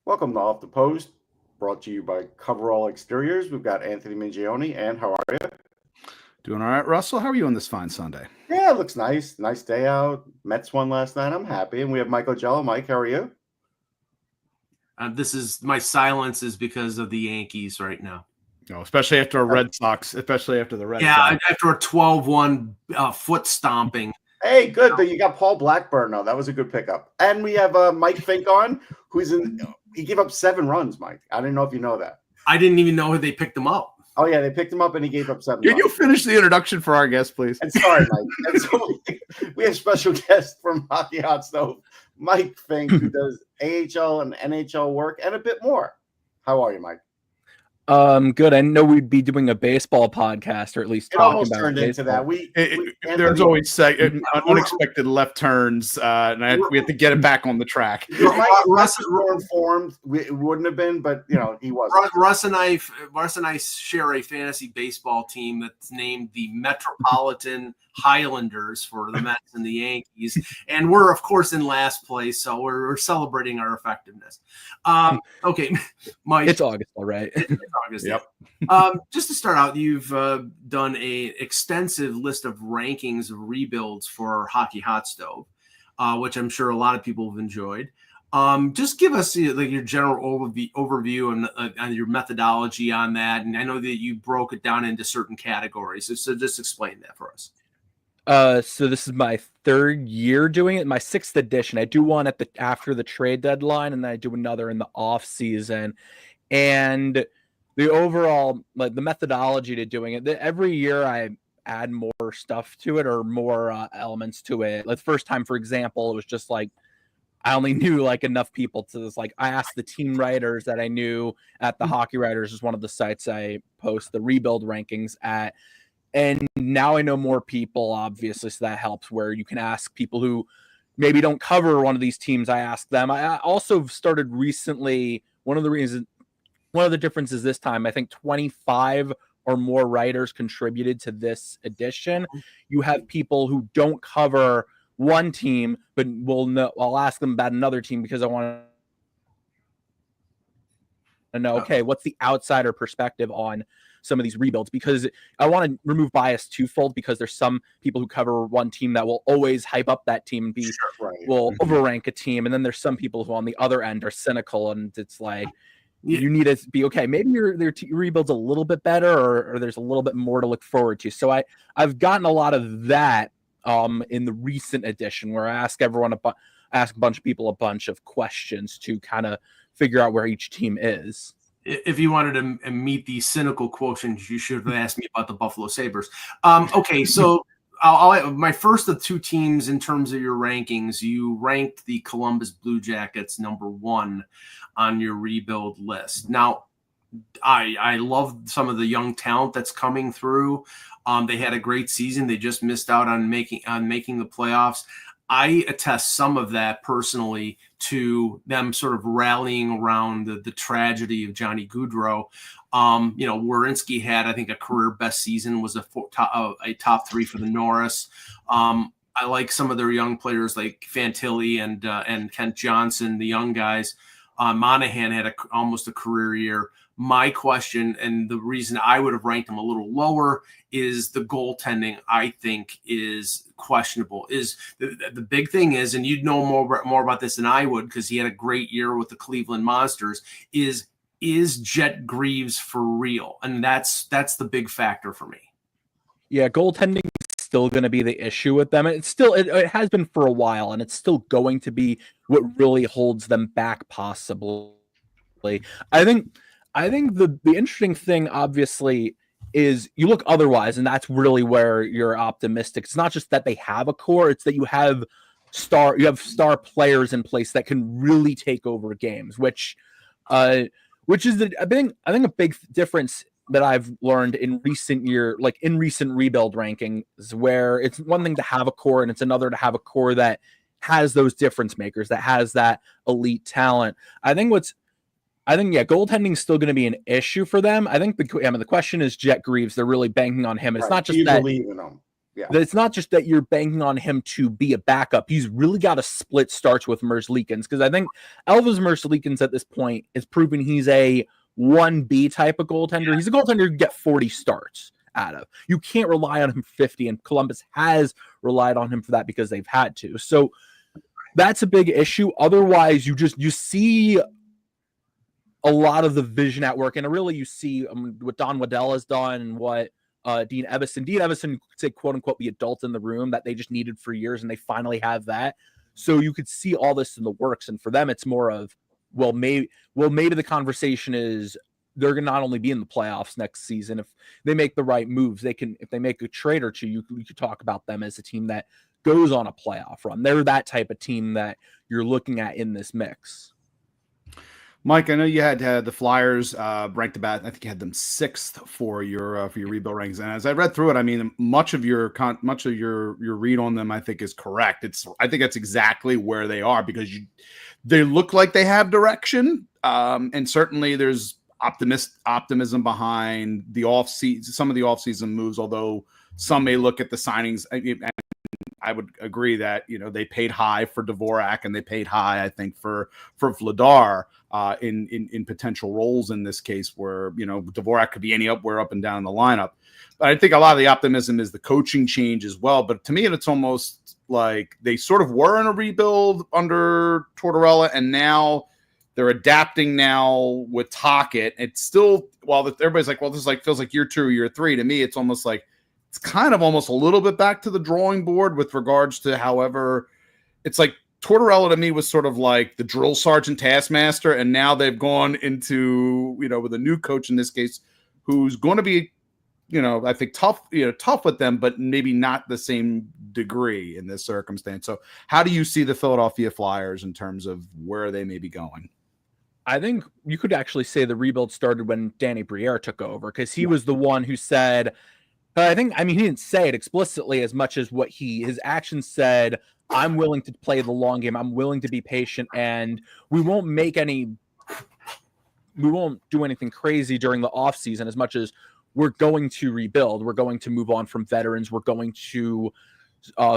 Welcome to Off the Post, brought to you by Coverall Exteriors. We've got Anthony Mingione, and how are you? Doing all right, Russell. How are you on this fine Sunday? Yeah, it looks nice. Nice day out. Mets won last night. I'm happy. And we have Michael Jello. Mike, how are you? This is my silence is because of the Yankees right now. No, especially after a Red Sox, especially after the Red Sox. Yeah, after a 12-1 foot stomping. Hey, good. But you got Paul Blackburn, though. That was a good pickup. And we have Mike Fink on, he gave up 7 runs, Mike. I didn't know if you know that. I didn't even know they picked him up. Oh, yeah, they picked him up and he gave up 7 Can runs. you finish the introduction for our guest, please? And sorry, Mike. And so we have special guest from Hockey Hot Stove, Mike Fink, who does AHL and NHL work and a bit more. How are you, Mike? Good. I know we'd be doing a baseball podcast, or at least talking about turned baseball. into that. There's always unexpected left turns, and we have to get it back on the track. Russ is more informed. It wouldn't have been, but he wasn't. Russ and I share a fantasy baseball team that's named the Metropolitan Highlanders for the Mets and the Yankees, and we're of course in last place, so we're celebrating our effectiveness. Okay, Mike, it's August, all right? It's August. Yep. Just to start out, you've done a extensive list of rankings of rebuilds for Hockey Hot Stove, which I'm sure a lot of people have enjoyed. Just give us your general overview on your methodology on that, and I know that you broke it down into certain categories. So just explain that for us. So this is my 3rd year doing it, my 6th edition. I do one after the trade deadline, and then I do another in the off season. And the overall, the methodology to doing it, every year I add more stuff to it or more elements to it. The first time, for example, it was just I only knew enough people to this. I asked the team writers that I knew at the Hockey Writers, is one of the sites I post the rebuild rankings at. And now I know more people, obviously, so that helps, where you can ask people who maybe don't cover one of these teams. I ask them. I also started recently, one of the differences this time, I think 25 or more writers contributed to this edition. You have people who don't cover one team, but I'll ask them about another team because I want to know, okay, what's the outsider perspective on some of these rebuilds, because I want to remove bias twofold, because there's some people who cover one team that will always hype up that team and will overrank a team. And then there's some people who on the other end are cynical, and it's you need to be, okay, maybe your rebuild's a little bit better, or there's a little bit more to look forward to. So I've gotten a lot of that in the recent edition, where I ask ask a bunch of people a bunch of questions to kind of figure out where each team is. If you wanted to meet the cynical quotient, you should have asked me about the Buffalo Sabres. Okay, so my first of 2 teams in terms of your rankings, you ranked the Columbus Blue Jackets number 1 on your rebuild list. Now, I love some of the young talent that's coming through. They had a great season. They just missed out on making the playoffs. I attest some of that personally to them sort of rallying around the tragedy of Johnny Gaudreau. Werenski had, I think, a career best season, was a top 3 for the Norris. I like some of their young players like Fantilli and Kent Johnson, the young guys. Monahan had almost a career year. My question, and the reason I would have ranked him a little lower, is the goaltending, I think, is questionable. Is the big thing is, and you'd know more about this than I would, because he had a great year with the Cleveland Monsters, is Jet Greaves for real? And that's the big factor for me. Yeah, goaltending is still going to be the issue with them. It's still, it has been for a while, and it's still going to be what really holds them back, possibly. I think the interesting thing, obviously, is you look otherwise, and that's really where you're optimistic. It's not just that they have a core; it's that you have star players in place that can really take over games, which is I think a big difference that I've learned in recent rebuild rankings, where it's one thing to have a core, and it's another to have a core that has those difference makers, that has that elite talent. I think goaltending is still going to be an issue for them. I think the question is Jet Greaves. They're really banking on him. It's not just you that. Believe in him. Yeah. It's not just that you're banking on him to be a backup. He's really got to split starts with Merzlikins, because I think Elvis Merzlikins at this point is proving he's a 1B type of goaltender. He's a goaltender you get 40 starts out of. You can't rely on him 50, and Columbus has relied on him for that because they've had to. So that's a big issue. Otherwise, you see a lot of the vision at work, and really you see what Don Waddell has done and what Dean Evason could say, quote unquote, the adult in the room that they just needed for years, and they finally have that. So you could see all this in the works, and for them, it's more of, maybe the conversation is they're going to not only be in the playoffs next season if they make the right moves. If they make a trade or two, you could talk about them as a team that goes on a playoff run. They're that type of team that you're looking at in this mix. Mike, I know you had the Flyers ranked about. I think you had them 6th for your rebuild rankings. And as I read through it, I mean, much of your read on them, I think, is correct. I think that's exactly where they are, because they look like they have direction, and certainly there's optimism behind the some of the offseason moves. Although some may look at the signings. I would agree that, they paid high for Dvorak, and they paid high, I think, for Vladar in potential roles in this case, where, Dvorak could be anywhere up and down the lineup. But I think a lot of the optimism is the coaching change as well. But to me, it's almost like they sort of were in a rebuild under Tortorella, and now they're adapting now with Tocchet. It's still, while everybody's like, well, this feels like year 2 or year 3. To me, it's almost like, it's kind of almost a little bit back to the drawing board with regards to, however, it's like Tortorella to me was sort of like the drill sergeant taskmaster, and now they've gone into, with a new coach in this case, who's going to be, I think tough with them, but maybe not the same degree in this circumstance. So how do you see the Philadelphia Flyers in terms of where they may be going? I think you could actually say the rebuild started when Danny Briere took over, because he was the one who said, he didn't say it explicitly as much as what his actions said. I'm willing to play the long game. I'm willing to be patient, and we won't do anything crazy during the off season as much as we're going to rebuild. We're going to move on from veterans. We're going to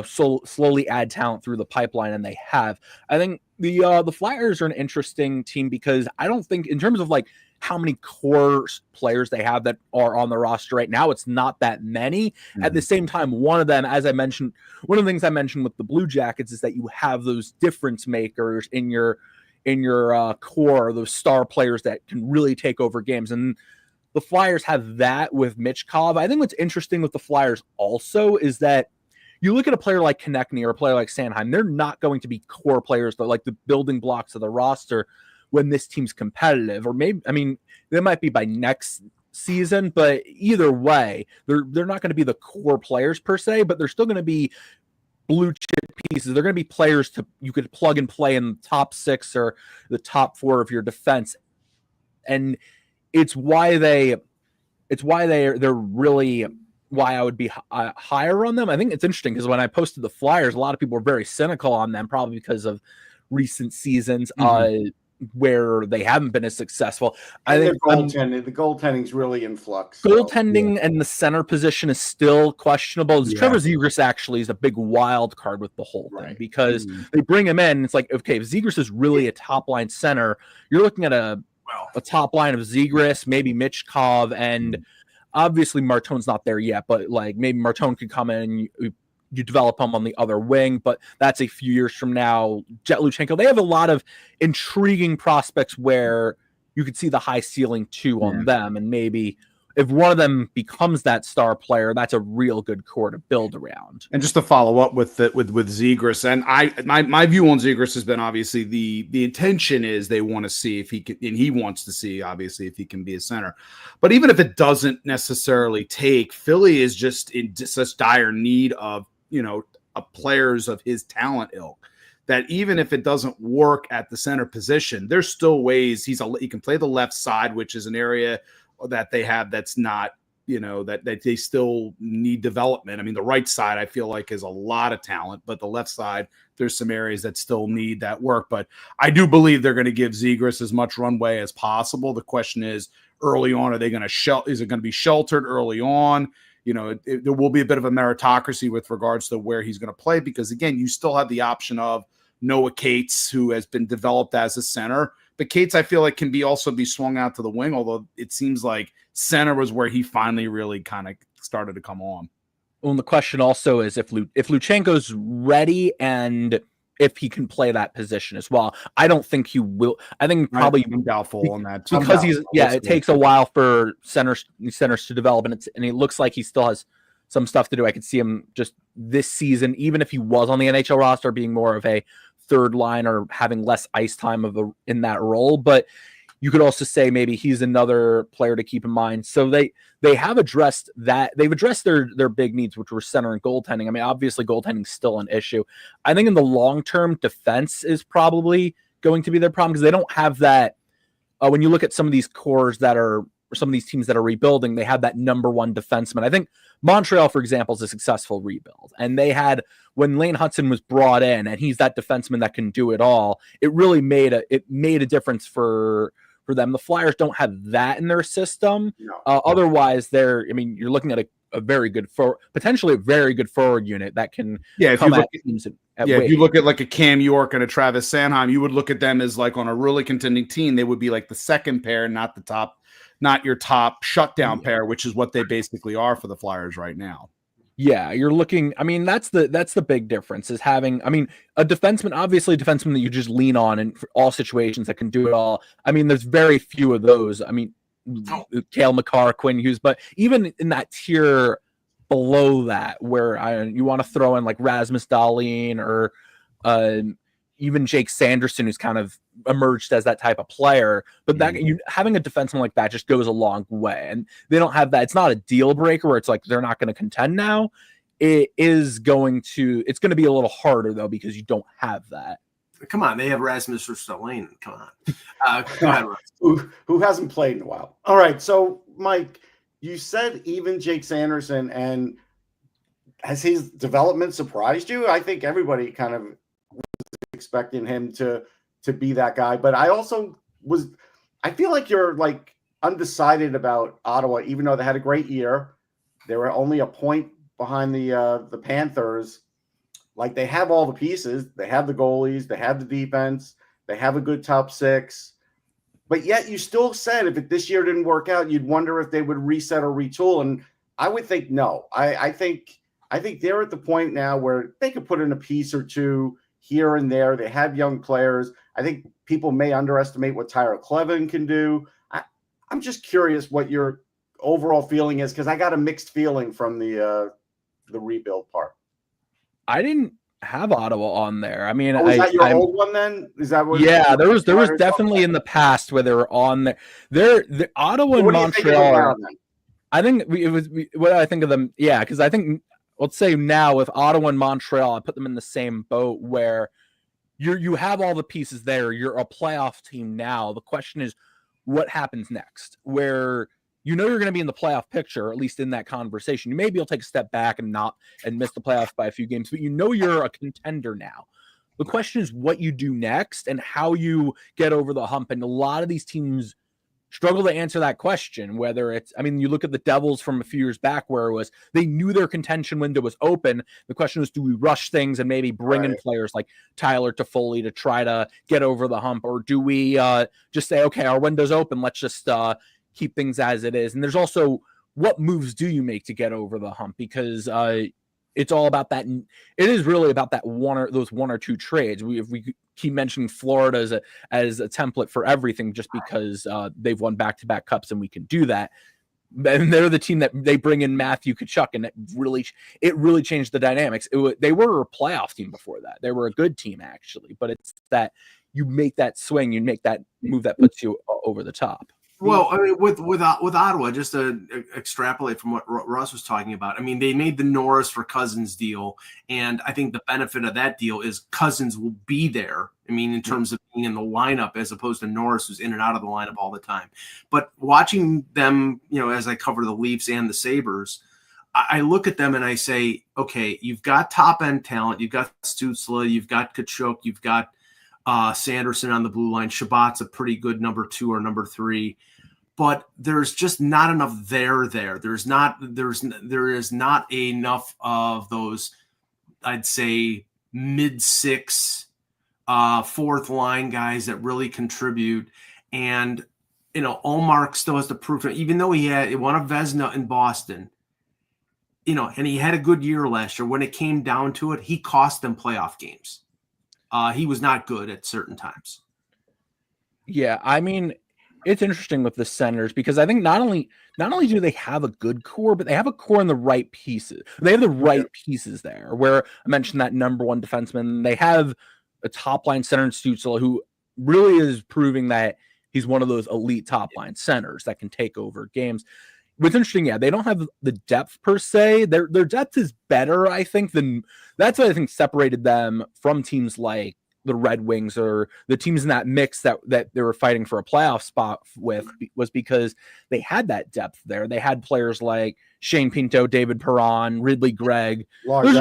slowly add talent through the pipeline, and they have. I think the Flyers are an interesting team, because I don't think, in terms of like how many core players they have that are on the roster right now, it's not that many. Mm-hmm. At the same time, one of the things I mentioned with the Blue Jackets is that you have those difference makers in your core, those star players that can really take over games. And the Flyers have that with Michkov. I think what's interesting with the Flyers also is that you look at a player like Konechny or a player like Sanheim, they're not going to be core players, but like the building blocks of the roster when this team's competitive. Or maybe, they might be by next season, but either way, they're not going to be the core players per se, but they're still going to be blue chip pieces. They're going to be players you could plug and play in the top 6 or the top 4 of your defense. And it's why they're really why I would be higher on them. I think it's interesting because when I posted the Flyers, a lot of people were very cynical on them, probably because of recent seasons where they haven't been as successful. I think the goaltending's really in flux. Goaltending and the center position is still questionable. Trevor Zegras actually is a big wild card with the whole thing, because they bring him in. It's like, okay, if Zegras is really a top line center, you're looking at a top line of Zegras, maybe Michkov, and obviously Martone's not there yet, but like maybe Martone could come in and you develop him on the other wing, but that's a few years from now. Jet Luchenko, they have a lot of intriguing prospects where you could see the high ceiling too on them, and maybe if one of them becomes that star player, that's a real good core to build around. And just to follow up with Zegras, and my view on Zegras has been, obviously the intention is they want to see if he can, and he wants to see obviously if he can be a center. But even if it doesn't necessarily take, Philly is just in such dire need of players of his talent ilk, that even if it doesn't work at the center position, there's still ways he can play the left side, which is an area that they have that's not, that they still need development. The right side I feel like is a lot of talent, but the left side, there's some areas that still need that work. But I do believe they're going to give Zegras as much runway as possible. The question is, early on, are they going to is it going to be sheltered early on? there will be a bit of a meritocracy with regards to where he's going to play, because again, you still have the option of Noah Cates, who has been developed as a center. But Cates, I feel like, can also be swung out to the wing, although it seems like center was where he finally really kind of started to come on. Well, and the question also is if Luchenko's ready and if he can play that position as well. I don't think he will. I think probably I'm doubtful on that too. because it takes a while for centers to develop, and it looks like he still has some stuff to do. I could see him just this season, even if he was on the NHL roster, being more of a third line or having less ice time in that role. But you could also say maybe he's another player to keep in mind. So they have addressed that. They've addressed their big needs, which were center and goaltending. I mean, obviously goaltending is still an issue. I think in the long term, defense is probably going to be their problem because they don't have that. When you look at some of these cores or some of these teams that are rebuilding, they have that number one defenseman. I think Montreal, for example, is a successful rebuild. And they had, when Lane Hudson was brought in and he's that defenseman that can do it all, it really made a difference for them. The Flyers don't have that in their system. No. Otherwise, you're looking at a very good potentially a very good forward unit that can come at teams at weight. If you look at like a Cam York and a Travis Sanheim, you would look at them as like on a really contending team. They would be like the second pair, not your top shutdown pair, which is what they basically are for the Flyers right now. Yeah, you're looking. I mean, that's the big difference is having. I mean, a defenseman, obviously, a defenseman that you just lean on in all situations that can do it all. I mean, there's very few of those. I mean, Cale Makar, Quinn Hughes, but even in that tier below that, where you want to throw in like Rasmus Dahlin or even Jake Sanderson, who's kind of emerged as that type of player. But having a defenseman like that just goes a long way. And they don't have that. It's not a deal breaker where it's like they're not going to contend now. It's going to be a little harder, though, because you don't have that. Come on, they have Rasmus Dahlin. Come on. Go ahead, Russ. Who hasn't played in a while. All right, so, Mike, you said even Jake Sanderson, and has his development surprised you? I think everybody kind of expecting him to be that guy, but I feel like you're like undecided about Ottawa, even though they had a great year. They were only a point behind the Panthers. Like, they have all the pieces, they have the goalies, they have the defense, they have a good top six, but yet you still said if this year didn't work out, you'd wonder if they would reset or retool. And I would think no. I think they're at the point now where they could put in a piece or two here and there. They have young players. I think people may underestimate what Tyler Clevin can do. I'm just curious what your overall feeling is, because I got a mixed feeling from the rebuild part. I didn't have Ottawa on there. I mean, was that your old one then? Is that what? Yeah, there was definitely in the past where they were on there. The Ottawa and Montreal. I think what I think of them. Yeah, because I think, let's say now with Ottawa and Montreal, I put them in the same boat where you have all the pieces there. You're a playoff team now. The question is, what happens next? Where you're going to be in the playoff picture, or at least in that conversation. Maybe you'll take a step back and miss the playoffs by a few games, but you're a contender now. The question is what you do next and how you get over the hump. And a lot of these teams struggle to answer that question, whether it's, you look at the Devils from a few years back where they knew their contention window was open. The question was, do we rush things and maybe bring in players like Tyler Toffoli to try to get over the hump? Or do we just say, okay, our window's open, let's just keep things as it is? And there's also, what moves do you make to get over the hump? Because it's all about that. It is really about that those one or two trades. If we keep mentioning Florida as a template for everything, just because they've won back-to-back cups and we can do that. And they're the team that they bring in Matthew Tkachuk, and it really changed the dynamics. They were a playoff team before that. They were a good team actually, but it's that you make that swing, you make that move that puts you over the top. Well, with Ottawa, just to extrapolate from what Russ was talking about, they made the Norris for Cousins deal, and I think the benefit of that deal is Cousins will be there. In terms of being in the lineup, as opposed to Norris, who's in and out of the lineup all the time. But watching them, as I cover the Leafs and the Sabres, I look at them and I say, okay, you've got top end talent, you've got Stützle, you've got Tkachuk, you've got Sanderson on the blue line. Shabbat's a pretty good number 2 or number 3. but there's just not enough there. There is not enough of those, I'd say, mid-6, fourth line guys that really contribute. And, Ullmark still has to prove it, even though he won a Vezina in Boston, and he had a good year last year. When it came down to it, he cost them playoff games. He was not good at certain times. Yeah, I mean, it's interesting with the Senators because I think not only do they have a good core, but they have a core in the right pieces. They have the right pieces there. Where I mentioned that number one defenseman, they have a top line center in Stützle who really is proving that he's one of those elite top line centers that can take over games. What's interesting, they don't have the depth per se. Their depth is better, I think, that's what I think separated them from teams like the Red Wings or the teams in that mix that they were fighting for a playoff spot with, was because they had that depth there. They had players like Shane Pinto, David Perron, Ridley Gregg. Those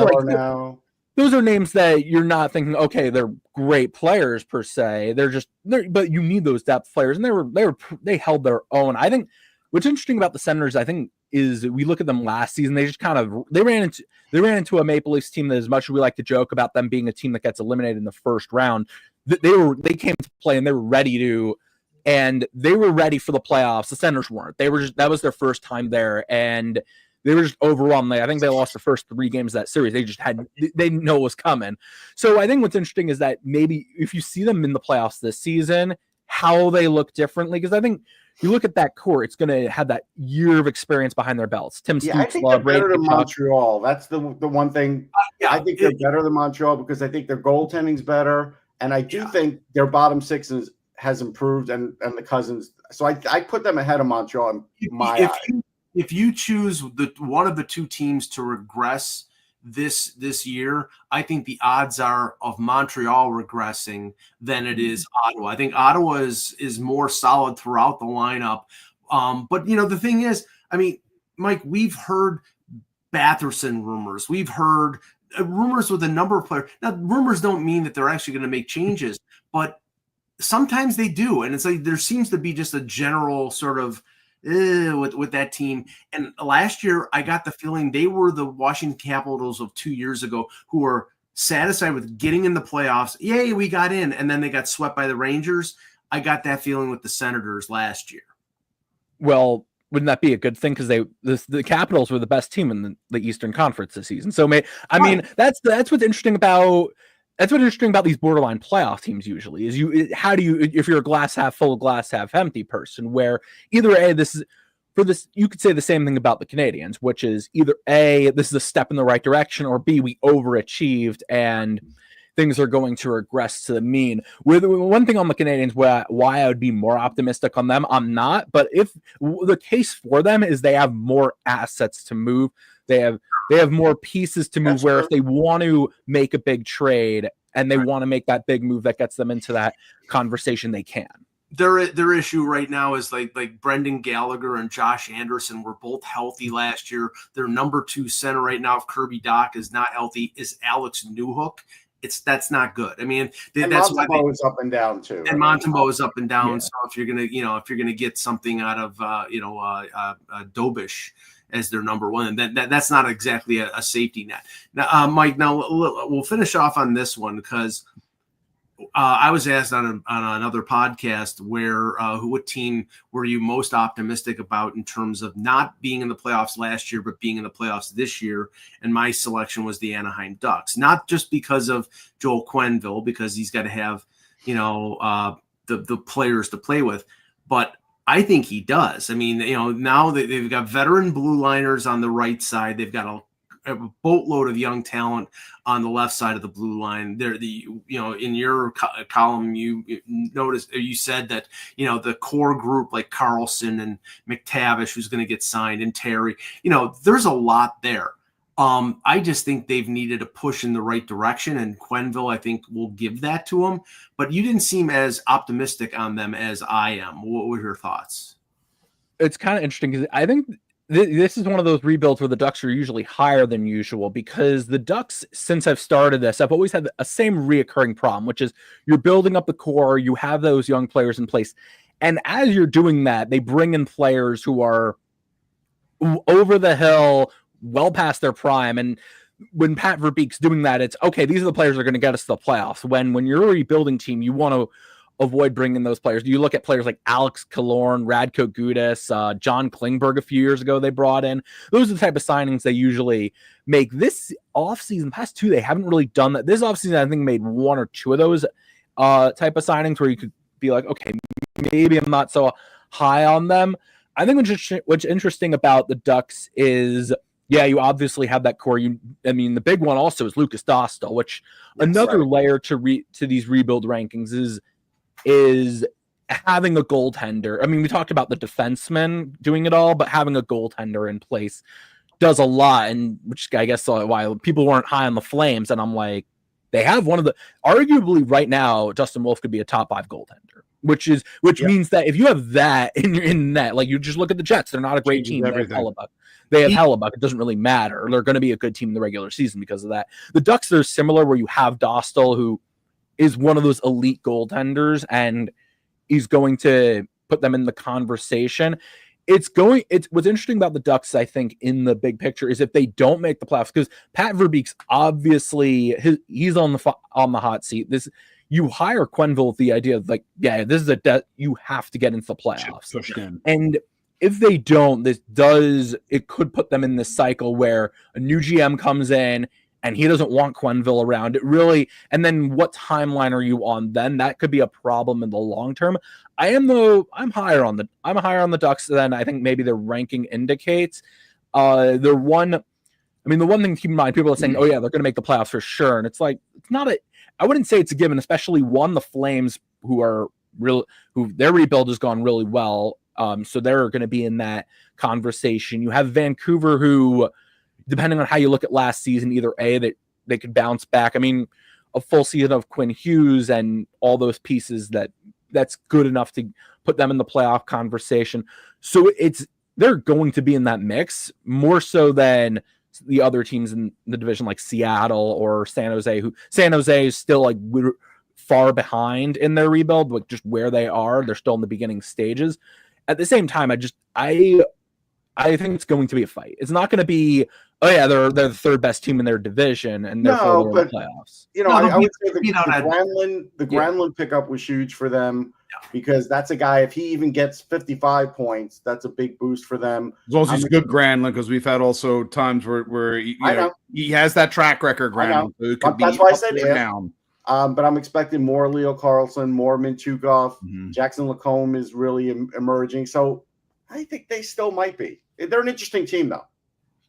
are names that you're not thinking, okay, they're great players per se. But you need those depth players, and they held their own. I think what's interesting about the Senators, I think, is we look at them last season. They just they ran into a Maple Leafs team that, as much as we like to joke about them being a team that gets eliminated in the first round, they came to play and they were ready for the playoffs. The Senators weren't. That was their first time there, and they were just overwhelmed. I think they lost the first 3 games of that series. They didn't know it was coming. So I think what's interesting is that maybe if you see them in the playoffs this season, how they look differently, because I think you look at that core, it's going to have that year of experience behind their belts. Tim Stützle, I think they're better than Montreal. That's the one thing. I think they're better than Montreal because I think their goaltending's better, and I do think their bottom 6 has improved, and the Cousins. So I put them ahead of Montreal in my eyes. If you choose one of the 2 teams to regress this year, I think the odds are of Montreal regressing than it is Ottawa. I think Ottawa is more solid throughout the lineup. But the thing is, I mean, Mike, we've heard Batherson rumors. We've heard rumors with a number of players. Now, rumors don't mean that they're actually going to make changes, but sometimes they do. And it's like there seems to be just a general sort of with that team. And last year, I got the feeling they were the Washington Capitals of 2 years ago who were satisfied with getting in the playoffs. Yay, we got in. And then they got swept by the Rangers. I got that feeling with the Senators last year. Well, wouldn't that be a good thing? Because the Capitals were the best team in the Eastern Conference this season. So, that's what's interesting about. That's what's interesting about these borderline playoff teams usually is if you're a glass half full, glass half empty person, where either you could say the same thing about the Canadians, which is either A, this is a step in the right direction, or B, we overachieved and things are going to regress to the mean. One thing on the Canadians, why I would be more optimistic on them, I'm not, but if the case for them is they have more assets to move, they have more pieces to move. That's where true. If they want to make a big trade and they want to make that big move that gets them into that conversation, they can. Their issue right now is like Brendan Gallagher and Josh Anderson were both healthy last year. Their number 2 center right now, if Kirby Dach is not healthy, is Alex Newhook. That's not good. I mean, that's why Montembeault is up and down too. And Montembeault is up and down. Yeah. So if you're gonna get something out of Dobish as their number 1, and that's not exactly a safety net. Now, Mike, now we'll finish off on this one because I was asked on another podcast what team were you most optimistic about in terms of not being in the playoffs last year, but being in the playoffs this year. And my selection was the Anaheim Ducks, not just because of Joel Quenneville, because he's got to have, the players to play with, but I think he does. I mean, now that they've got veteran blue liners on the right side, they've got a boatload of young talent on the left side of the blue line. They're in your column, you said that, the core group like Carlson and McTavish, who's going to get signed, and Terry, there's a lot there. I just think they've needed a push in the right direction, and Quenneville, I think, will give that to them. But you didn't seem as optimistic on them as I am. What were your thoughts? It's kind of interesting because I think this is one of those rebuilds where the Ducks are usually higher than usual, because the Ducks, since I've started this, I've always had a same reoccurring problem, which is you're building up the core, you have those young players in place, And as you're doing that, they bring in players who are over the hill, well past their prime. And when Pat Verbeek's doing that, it's okay, these are the players that are going to get us to the playoffs. When you're a rebuilding team, you want to avoid bringing those players. You look at players like Alex Killorn, Radko Gudas, John Klingberg a few years ago they brought in. Those are the type of signings they usually make. This offseason, past two, they haven't really done that. This offseason, I think, made one or two of those type of signings where you could be like, okay, maybe I'm not so high on them. I think what's interesting about the Ducks is, yeah, you obviously have that core. The big one also is Lucas Dostal, which another layer to these rebuild rankings is having a goaltender. I mean, we talked about the defenseman doing it all, but having a goaltender in place does a lot, and which I guess why people weren't high on the Flames. And I'm like, they have one of the, arguably right now, Dustin Wolf could be a top 5 goaltender, which means that if you have that in net, like you just look at the Jets, they're not a great team. They have Hellebuck. It doesn't really matter. They're going to be a good team in the regular season because of that. The Ducks are similar, where you have Dostal, who is one of those elite goaltenders, and he's going to put them in the conversation. What's interesting about the Ducks, I think, in the big picture, is if they don't make the playoffs, because Pat Verbeek's obviously he's on the hot seat. You hire Quenneville with the idea of like, yeah, this is you have to get into the playoffs. Pushed in. And if they don't, it could put them in this cycle where a new GM comes in and he doesn't want Quenneville around. It really, and then what timeline are you on then? That could be a problem in the long term. I'm higher on the Ducks than I think maybe their ranking indicates. The one thing to keep in mind, people are saying, oh yeah, they're going to make the playoffs for sure. And it's like, I wouldn't say it's a given, especially the Flames who their rebuild has gone really well. So they're going to be in that conversation. You have Vancouver, who, depending on how you look at last season, either that they could bounce back. I mean, a full season of Quinn Hughes and all those pieces that's good enough to put them in the playoff conversation. So they're going to be in that mix more so than the other teams in the division like Seattle or San Jose, who San Jose is still like far behind in their rebuild, like just where they are. They're still in the beginning stages. At the same time, I think it's going to be a fight. It's not going to be, oh yeah, they're the third best team in their division and therefore they're in the playoffs. I would say the Granlund pickup was huge for them because that's a guy, if he even gets 55 points, that's a big boost for them. As long as he's good Granlund, because we've had also times where he has that track record, Granlund. So that's why I said down. But I'm expecting more Leo Carlson, more Mintyukov. Jackson Lacombe is really emerging. So I think they still might be. They're an interesting team, though.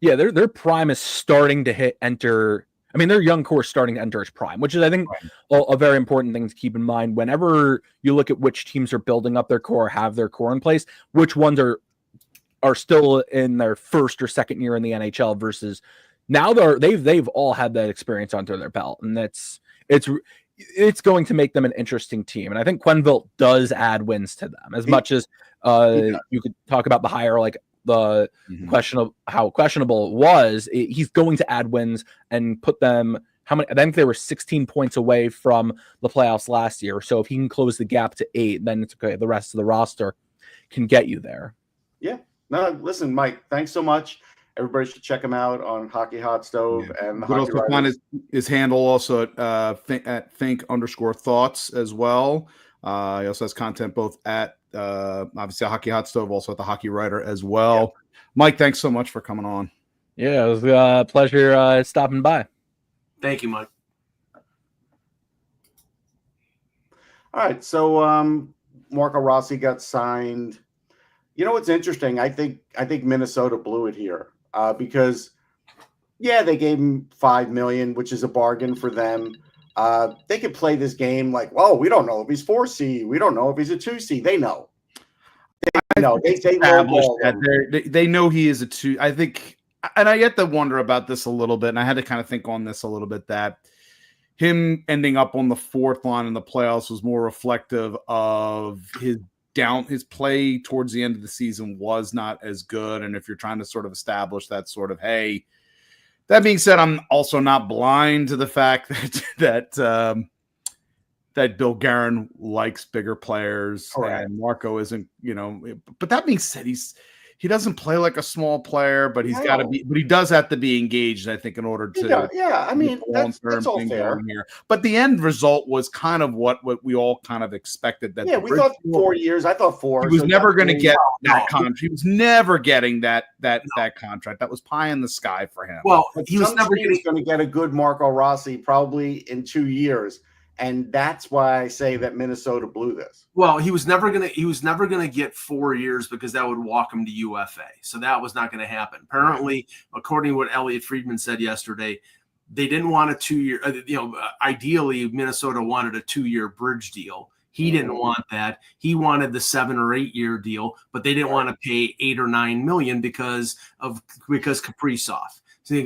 Yeah, their prime is starting to enter. I mean, their young core is starting to enter its prime, which is, I think, a very important thing to keep in mind. Whenever you look at which teams are building up their core, have their core in place, which ones are still in their first or second year in the NHL versus now they've all had that experience under their belt, and it's going to make them an interesting team. And I think Quenneville does add wins to them as much as you could talk about the higher, like the question of how questionable it was. He's going to add wins and put them, I think they were 16 points away from the playoffs last year. So if he can close the gap to 8, then it's okay. The rest of the roster can get you there. Yeah. No, listen, Mike, thanks so much. Everybody should check him out on Hockey Hot Stove and the Hockey also find his handle also at think_thoughts as well. He also has content both at obviously Hockey Hot Stove, also at the Hockey Writer as well. Yeah. Mike, thanks so much for coming on. Yeah, it was a pleasure stopping by. Thank you, Mike. All right, so Marco Rossi got signed. You know what's interesting? I think Minnesota blew it here because, they gave him $5 million, which is a bargain for them. They could play this game like, well, we don't know if he's 4C. We don't know if he's a 2C. They know. They know. They know he is a 2. I think, and I get to wonder about this a little bit, and I had to kind of think on this a little bit, that him ending up on the 4th line in the playoffs was more reflective of his play towards the end of the season was not as good. And if you're trying to sort of establish that sort of, hey, that being said, I'm also not blind to the fact that that Bill Guerin likes bigger players, Correct. and Marco isn't, but that being said, he doesn't play like a small player, but he's got to be, but he does have to be engaged, I think, in order to, I mean, that's all fair. Here. But the end result was kind of what we all kind of expected. That we thought 4 years. I thought 4. He was never going to get that contract. He was never getting that contract. That was pie in the sky for him. Well, he was never going to get a good Marco Rossi probably in 2 years. And that's why I say that Minnesota blew this. Well, he was never gonna get 4 years because that would walk him to UFA. So that was not going to happen. Apparently, according to what Elliot Friedman said yesterday, they didn't want a 2-year. Ideally, Minnesota wanted a 2-year bridge deal. He didn't want that. He wanted the 7 or 8 year deal, but they didn't want to pay $8 or $9 million because Kaprizov.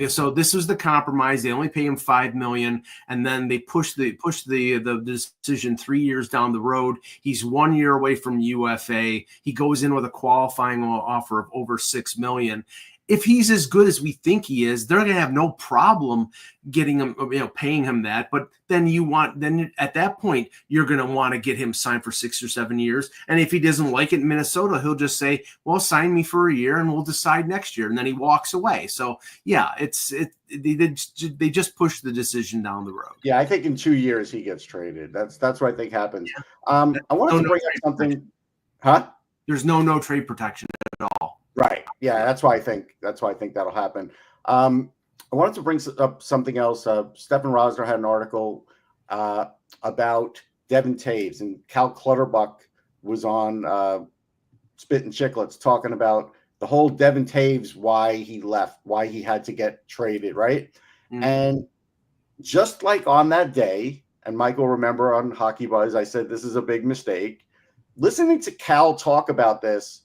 So this was the compromise. They only pay him $5 million, and then they push the decision 3 years down the road. He's 1 year away from UFA. He goes in with a qualifying offer of over $6 million. If he's as good as we think he is, they're going to have no problem getting him, paying him that. But then at that point, you're going to want to get him signed for 6 or 7 years. And if he doesn't like it in Minnesota, he'll just say, well, sign me for a year and we'll decide next year. And then he walks away. So yeah, they just push the decision down the road. Yeah. I think in 2 years he gets traded. That's what I think happens. I wanted to bring up something. Huh? There's no trade protection at all. Right. Yeah, that's why I think that'll happen. I wanted to bring up something else. Stefan Rosner had an article about Devin Taves, and Cal Clutterbuck was on Spit and Chicklets talking about the whole Devin Taves, why he left, why he had to get traded, right? Mm-hmm. And just like on that day, and Michael, remember on Hockey Buzz, I said this is a big mistake. Listening to Cal talk about this,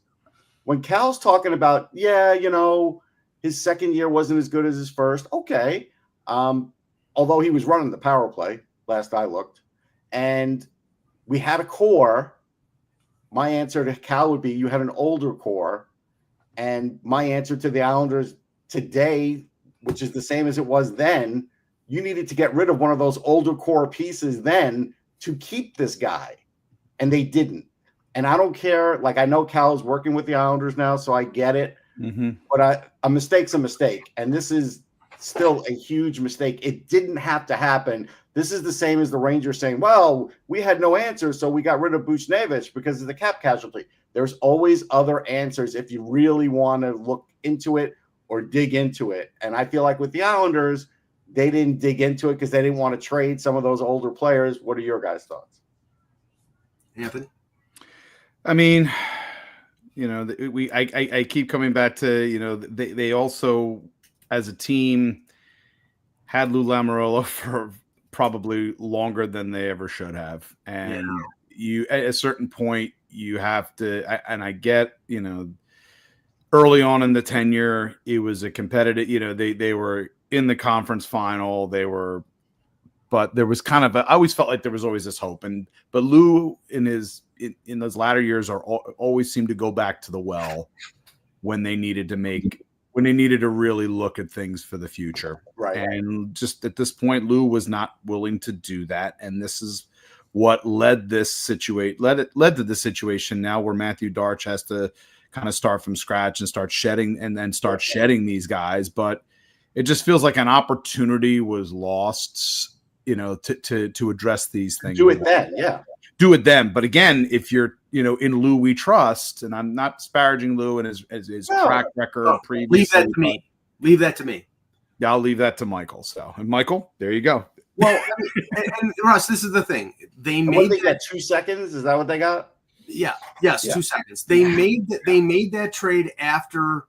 when Cal's talking about, his second year wasn't as good as his first, okay. Although he was running the power play, last I looked, and we had a core. My answer to Cal would be you had an older core, and my answer to the Islanders today, which is the same as it was then, you needed to get rid of one of those older core pieces then to keep this guy, and they didn't. And I don't care. Like, I know Cal is working with the Islanders now, so I get it. Mm-hmm. But a mistake's a mistake. And this is still a huge mistake. It didn't have to happen. This is the same as the Rangers saying, well, we had no answers, so we got rid of Buchnevich because of the cap casualty. There's always other answers if you really want to look into it or dig into it. And I feel like with the Islanders, they didn't dig into it because they didn't want to trade some of those older players. What are your guys' thoughts? Anthony? I mean, I keep coming back to, they also, as a team, had Lou Lamoriello for probably longer than they ever should have. And you, at a certain point, you have to, and I get, early on in the tenure, it was a competitive, they were in the conference final. But there was kind of I always felt like there was always this hope. But Lou in those latter years always seemed to go back to the well when they needed to really look at things for the future. Right. And just at this point, Lou was not willing to do that. And this is what led to this situation now where Matthew Darch has to kind of start from scratch and start shedding these guys. But it just feels like an opportunity was lost, to address these things. Do it then, yeah. Do it then. But again, if you're, in Lou we trust, and I'm not disparaging Lou and his track record previously. Leave that to me. Yeah, I'll leave that to Michael. So, and Michael, there you go. Well, and Russ, this is the thing. They got 2 seconds. Is that what they got? Yeah. Yes, yeah. 2 seconds. They made that trade after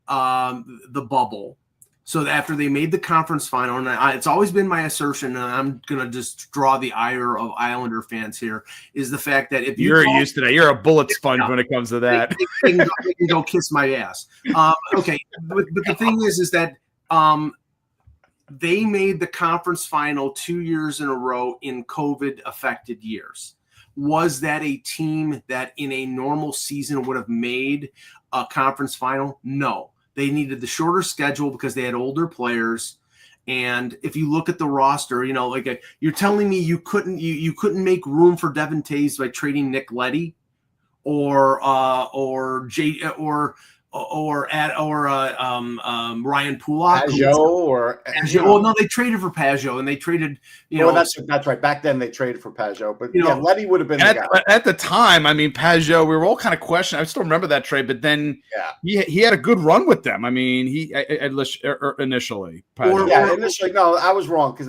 the bubble. So after they made the conference final, and it's always been my assertion, and I'm going to just draw the ire of Islander fans here, is the fact that if you're used to that, you're a bullet sponge when it comes to that. They can go kiss my ass. Okay, but the thing is that they made the conference final 2 years in a row in COVID-affected years. Was that a team that in a normal season would have made a conference final? No. They needed the shorter schedule because they had older players, And if you look at the roster, you're telling me you couldn't make room for Devin Taves by trading Nick Leddy or Ryan Pulak. Pajot No, they traded for Pajot, and they traded. That's right. Back then they traded for Pajot, but Leddy would have been the guy. At the time. I mean, Pajot, we were all kind of questioning. I still remember that trade, but then he had a good run with them. I mean, initially. Initially, no, I was wrong because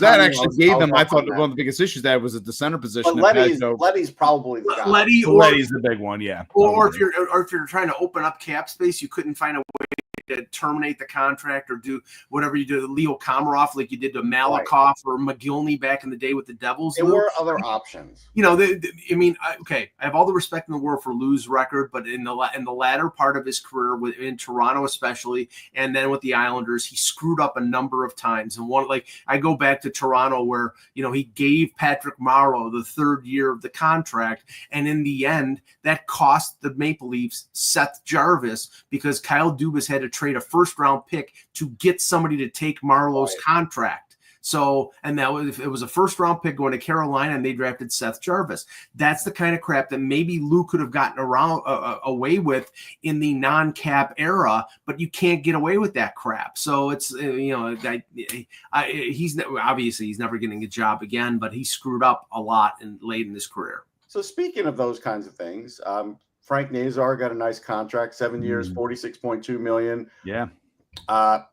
that actually gave them. I thought one of the biggest issues they had was at the center position. But Leddy's probably the guy. Leddy's the big one, yeah. Or if you're trying to open up cap space, you couldn't find a way to terminate the contract or do whatever you do to Leo Komarov, like you did to Malakoff or McGillney back in the day with the Devils. There were other options. I have all the respect in the world for Lou's record, but in the latter part of his career, in Toronto especially, and then with the Islanders, he screwed up a number of times. And I go back to Toronto where he gave Patrick Mauro the third year of the contract, and in the end, that cost the Maple Leafs Seth Jarvis because Kyle Dubas had to trade a first-round pick to get somebody to take Marlowe's contract. So, and it was a first-round pick going to Carolina, and they drafted Seth Jarvis. That's the kind of crap that maybe Lou could have gotten away with in the non-cap era, but you can't get away with that crap. So it's he's never getting a job again, but he screwed up a lot late in his career. So speaking of those kinds of things, Frank Nazar got a nice contract, 7 years, $46.2 million. Yeah.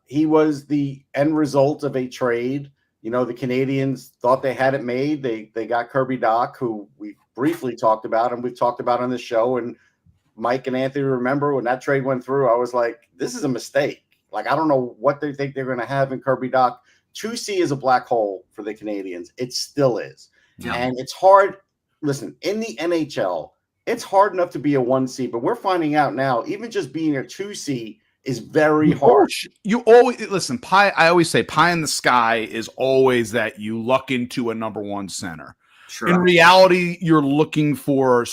He was the end result of a trade. The Canadiens thought they had it made. They got Kirby Dach, who we briefly talked about, and we've talked about on the show. And Mike and Anthony remember when that trade went through, I was like, this is a mistake. Like, I don't know what they think they're going to have in Kirby Dach. 2C is a black hole for the Canadiens. It still is. Yeah. And it's hard. Listen, in the NHL, it's hard enough to be a 1C, but we're finding out now, even just being a 2C is very hard. You always listen, I always say pie in the sky is always that you luck into a number one center. Sure. In reality, you're looking for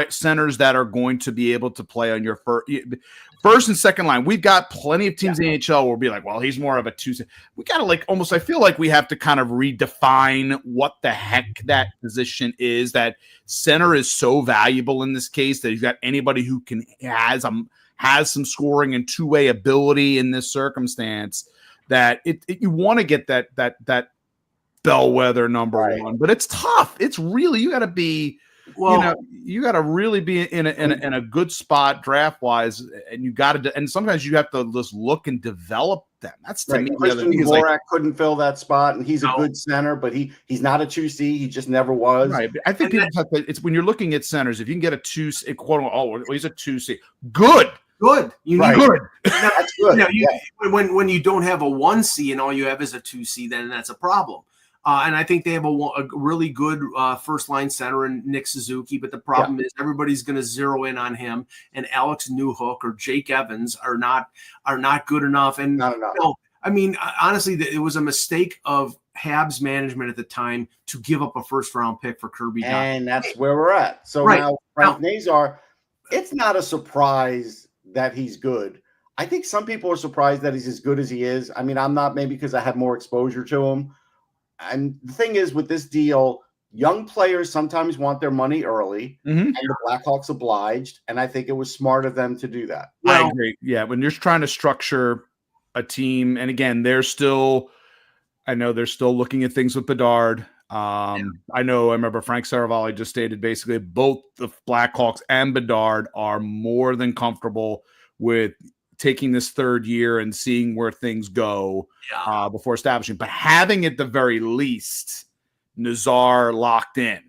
centers that are going to be able to play on your first and second line. We've got plenty of teams in the NHL where we'll be like, well, he's more of a 2C. We got to I feel like we have to kind of redefine what the heck that position is. That center is so valuable in this case that you've got anybody who has some scoring and two-way ability in this circumstance that you want to get that bellwether number one, but it's tough. It's really, you got to be, you got to really be in a good spot draft wise, and and sometimes you have to just look and develop them. That's to me. Christian Dvorak couldn't fill that spot, and he's a good center, but he's not a 2C. He just never was. Right. I think it's when you're looking at centers, if you can get a 2C, he's a 2C. Good. You need good. That's good. When you don't have a 1C and all you have is a 2C, then that's a problem. And I think they have a really good first line center in Nick Suzuki, but the problem is everybody's going to zero in on him, and Alex Newhook or Jake Evans are not good enough. And not enough. I mean, honestly, it was a mistake of Habs management at the time to give up a first round pick for Kirby Dach. And that's where we're at. So now Frank Nazar, it's not a surprise that he's good. I think some people are surprised that he's as good as he is. I mean, I'm not, maybe because I have more exposure to him. And the thing is, with this deal, young players sometimes want their money early, and the Blackhawks obliged. And I think it was smart of them to do that. I agree. Yeah, when you're trying to structure a team, and again, I know they're still looking at things with Bedard. I remember Frank Saravalli just stated basically both the Blackhawks and Bedard are more than comfortable with taking this third year and seeing where things go before establishing, but having at the very least Nazar locked in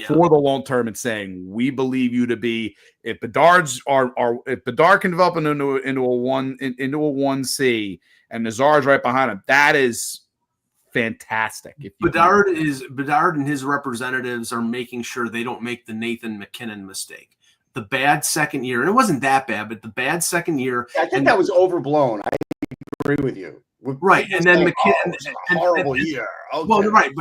for the long term and saying, we believe you to be, if Bedard can develop into a 1C and Nazar's right behind him, that is fantastic. Bedard and his representatives are making sure they don't make the Nathan McKinnon mistake. The bad second year, and it wasn't that bad, but the bad second year. I think that was overblown. I agree with you. Right, and then McKinnon, horrible year. Okay. Well, right,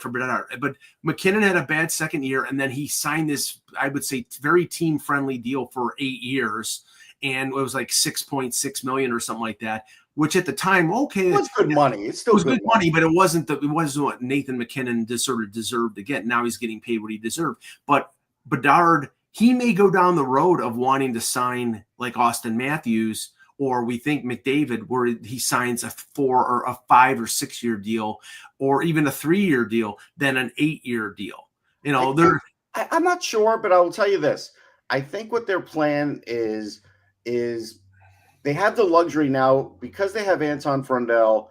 for Bedard, but McKinnon had a bad second year, and then he signed this, I would say, very team-friendly deal for 8 years, and it was like $6.6 million or something like that. which at the time, okay, Well, it's good money. It's still good money, but it wasn't what Nathan McKinnon sort of deserved to get. Now he's getting paid what he deserved. But Bedard, he may go down the road of wanting to sign like Austin Matthews, or we think McDavid, where he signs a 4 or a 5 or 6 year deal, or even a 3-year deal, than an 8-year deal. You know, I'm not sure, but I will tell you this. I think what their plan is they have the luxury now, because they have Anton Frundell.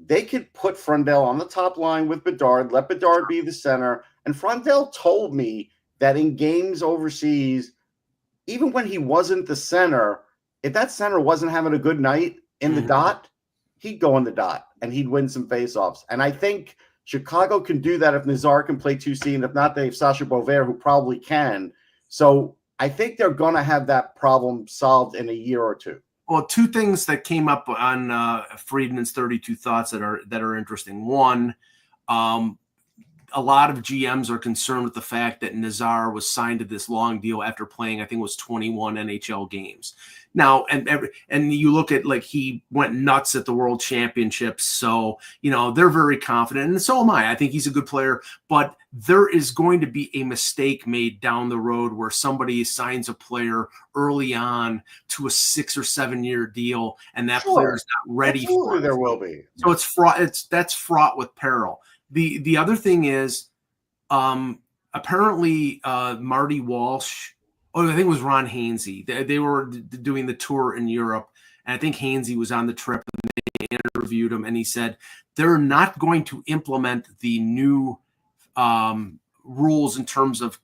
They could put Frundell on the top line with Bedard, let Bedard be the center. And Frundell told me that in games overseas, even when he wasn't the center, if that center wasn't having a good night in the dot, he'd go in the dot and he'd win some faceoffs. And I think Chicago can do that if Nazar can play 2C, and if not, they have Sasha Bovair, who probably can. So I think they're going to have that problem solved in a year or two. Well, two things that came up on Friedman's 32 Thoughts that are interesting. One, a lot of GMs are concerned with the fact that Nazar was signed to this long deal after playing, I think it was 21 NHL games. Now, and you look at, like, he went nuts at the World Championships. So, you know, they're very confident, and so am I. I think he's a good player, but there is going to be a mistake made down the road where somebody signs a player early on to a 6 or 7 year deal, and that player is not ready for it. There will be. So it's fraught. That's fraught with peril. The other thing is, apparently Marty Walsh, I think it was Ron Hainsey. They were doing the tour in Europe, and I think Hainsey was on the trip, and they interviewed him, and he said they're not going to implement the new rules in terms of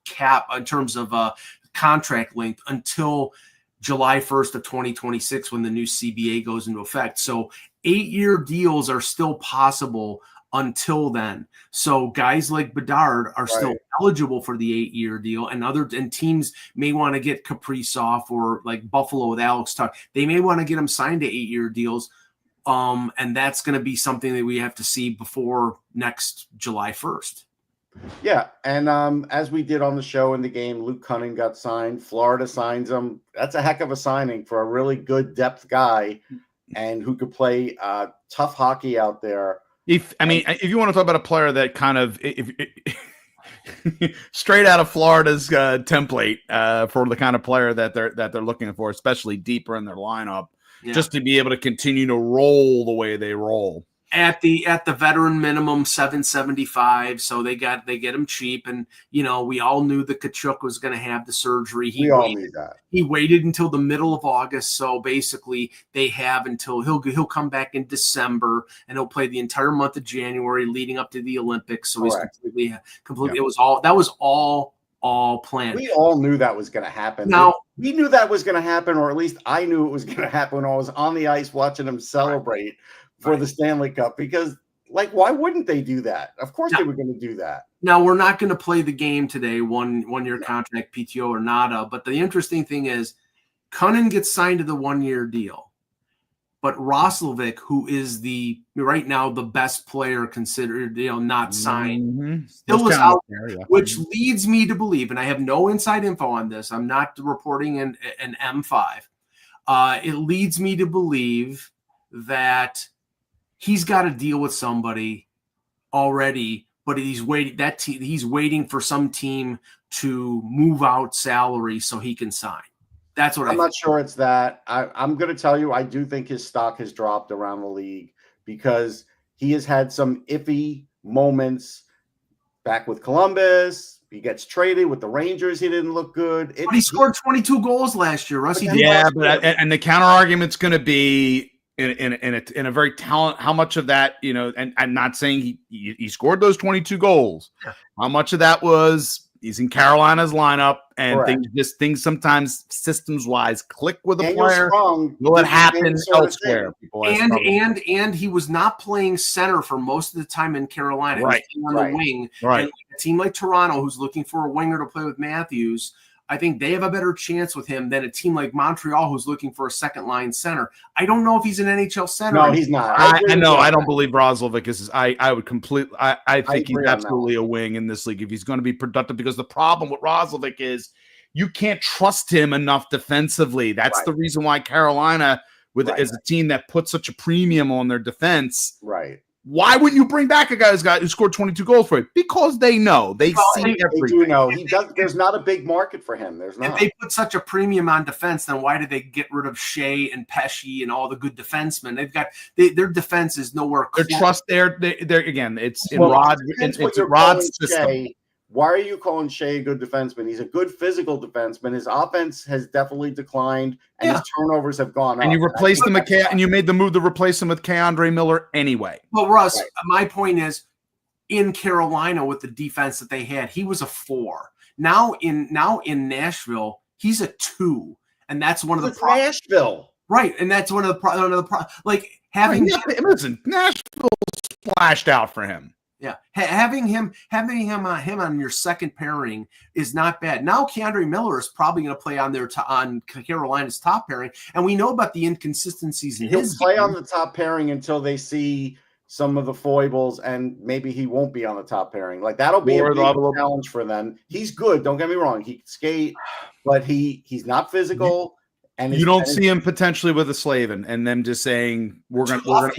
contract length until July 1st of 2026, when the new CBA goes into effect. So 8-year deals are still possible until then. So guys like Bedard are still eligible for the 8-year deal, and teams may want to get Kaprizov, or like Buffalo with Alex Tuch. They may want to get them signed to 8-year deals. And that's going to be something that we have to see before next July 1st. Yeah, and as we did on the show in the game, Luke Cunning got signed. Florida signs him. That's a heck of a signing for a really good depth guy, and who could play tough hockey out there. If you want to talk about a player that kind of straight out of Florida's template for the kind of player that they're looking for, especially deeper in their lineup, just to be able to continue to roll the way they roll. At the veteran minimum, $775, so they get him cheap, and you know, we all knew that Tkachuk was going to have the surgery. We all knew that. He waited until the middle of August, so basically they have until he'll come back in December, and he'll play the entire month of January leading up to the Olympics. So he's completely. It was all planned. We all knew that was going to happen. Now we knew that was going to happen, or at least I knew it was going to happen when I was on the ice watching him celebrate for the Stanley Cup, because, like, why wouldn't they do that? Of course they were going to do that. Now, we're not going to play the game today, one-year contract, PTO or nada, but the interesting thing is Cunnin gets signed to the 1-year deal, but Roslovic, who is right now the best player considered, not signed, still is out there, which leads me to believe, and I have no inside info on this, I'm not reporting an M5, it leads me to believe that he's got to deal with somebody already, but he's waiting. He's waiting for some team to move out salary so he can sign. That's what I'm not sure it's that. I'm going to tell you, I do think his stock has dropped around the league because he has had some iffy moments back with Columbus. He gets traded with the Rangers. He didn't look good. But he scored 22 goals last year, Russ. And the counter argument's going to be, in a very talent, how much of that, and I'm not saying he scored those 22 goals. Yeah. How much of that was he's in Carolina's lineup, and things sometimes systems wise click with a player. Will it happen elsewhere? And he was not playing center for most of the time in Carolina. Right. He was on the wing. Right. And a team like Toronto, who's looking for a winger to play with Matthews, I think they have a better chance with him than a team like Montreal, who's looking for a second-line center. I don't know if he's an NHL center. No, he's not. I know. I don't believe Roslovic is. I would completely. I think he's absolutely a wing in this league if he's going to be productive. Because the problem with Roslovic is you can't trust him enough defensively. That's the reason why Carolina with Right. as a team that puts such a premium on their defense. Right. Why wouldn't you bring back a guy who scored 22 goals for you? Because they know. They see They everything. do know. There's not a big market for him. There's not. If they put such a premium on defense, then why did they get rid of Shea and Pesci and all the good defensemen? They've got their defense is nowhere Their close. trust there. They're again. It's in Well, Rod. depends what It's you're Rod's calling system. Shea. Why are you calling Shea a good defenseman? He's a good physical defenseman. His offense has definitely declined, and his turnovers have gone up. And you replaced him with and you made the move to replace him with Keandre Miller anyway. Well, Russ, Right. my point is, in Carolina with the defense that they had, he was a 4. Now in Nashville, he's a 2, and that's one of the problems. Nashville, Right, and that's one of the like having Listen, Nashville splashed out for him. Yeah, having him on your second pairing is not bad. Now Keandre Miller is probably going to play on on Carolina's top pairing, and we know about the inconsistencies in he'll his play game. on the top pairing until they see some of the foibles, and maybe he won't be on the top pairing. Like that'll be a big challenge for them. He's good. Don't get me wrong. He can skate, but he's not physical. And you don't see him potentially with a Slavin, and them just saying we're gonna put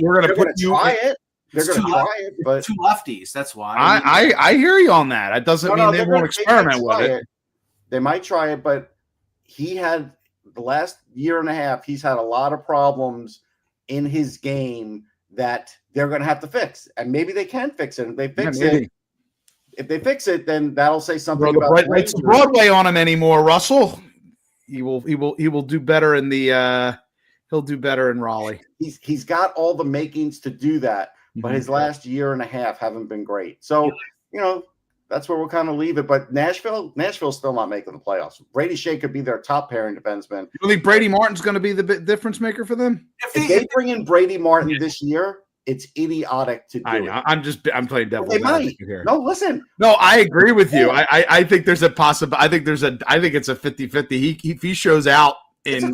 you. Try it. They're going to try it, but 2 lefties. That's why. I hear you on that. It doesn't mean they won't experiment with it. They might try it, but he had the last year and a half. He's had a lot of problems in his game that they're going to have to fix, and maybe they can fix it. If they fix it, then that'll say something about the lights of Broadway on him anymore, Russell. He will do better in the. He'll do better in Raleigh. He's got all the makings to do that. But his last year and a half haven't been great. So, that's where we'll kind of leave it. But Nashville's still not making the playoffs. Brady Shea could be their top pairing defenseman. You think Brady Martin's going to be the difference maker for them? If they bring in Brady Martin this year, it's idiotic to do. I know. It. I'm playing devil's advocate here. No, listen. No, I agree with you. I think there's a possibility. I think it's a 50-50. If he shows out in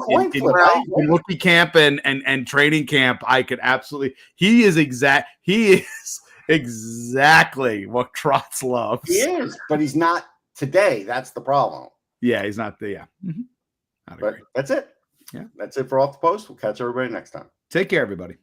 rookie camp and training camp, I could absolutely. He is exactly what Trotz loves. He is, but he's not today. That's the problem. Yeah, he's not the. Yeah, but that's it. Yeah, that's it for Off the Post. We'll catch everybody next time. Take care, everybody.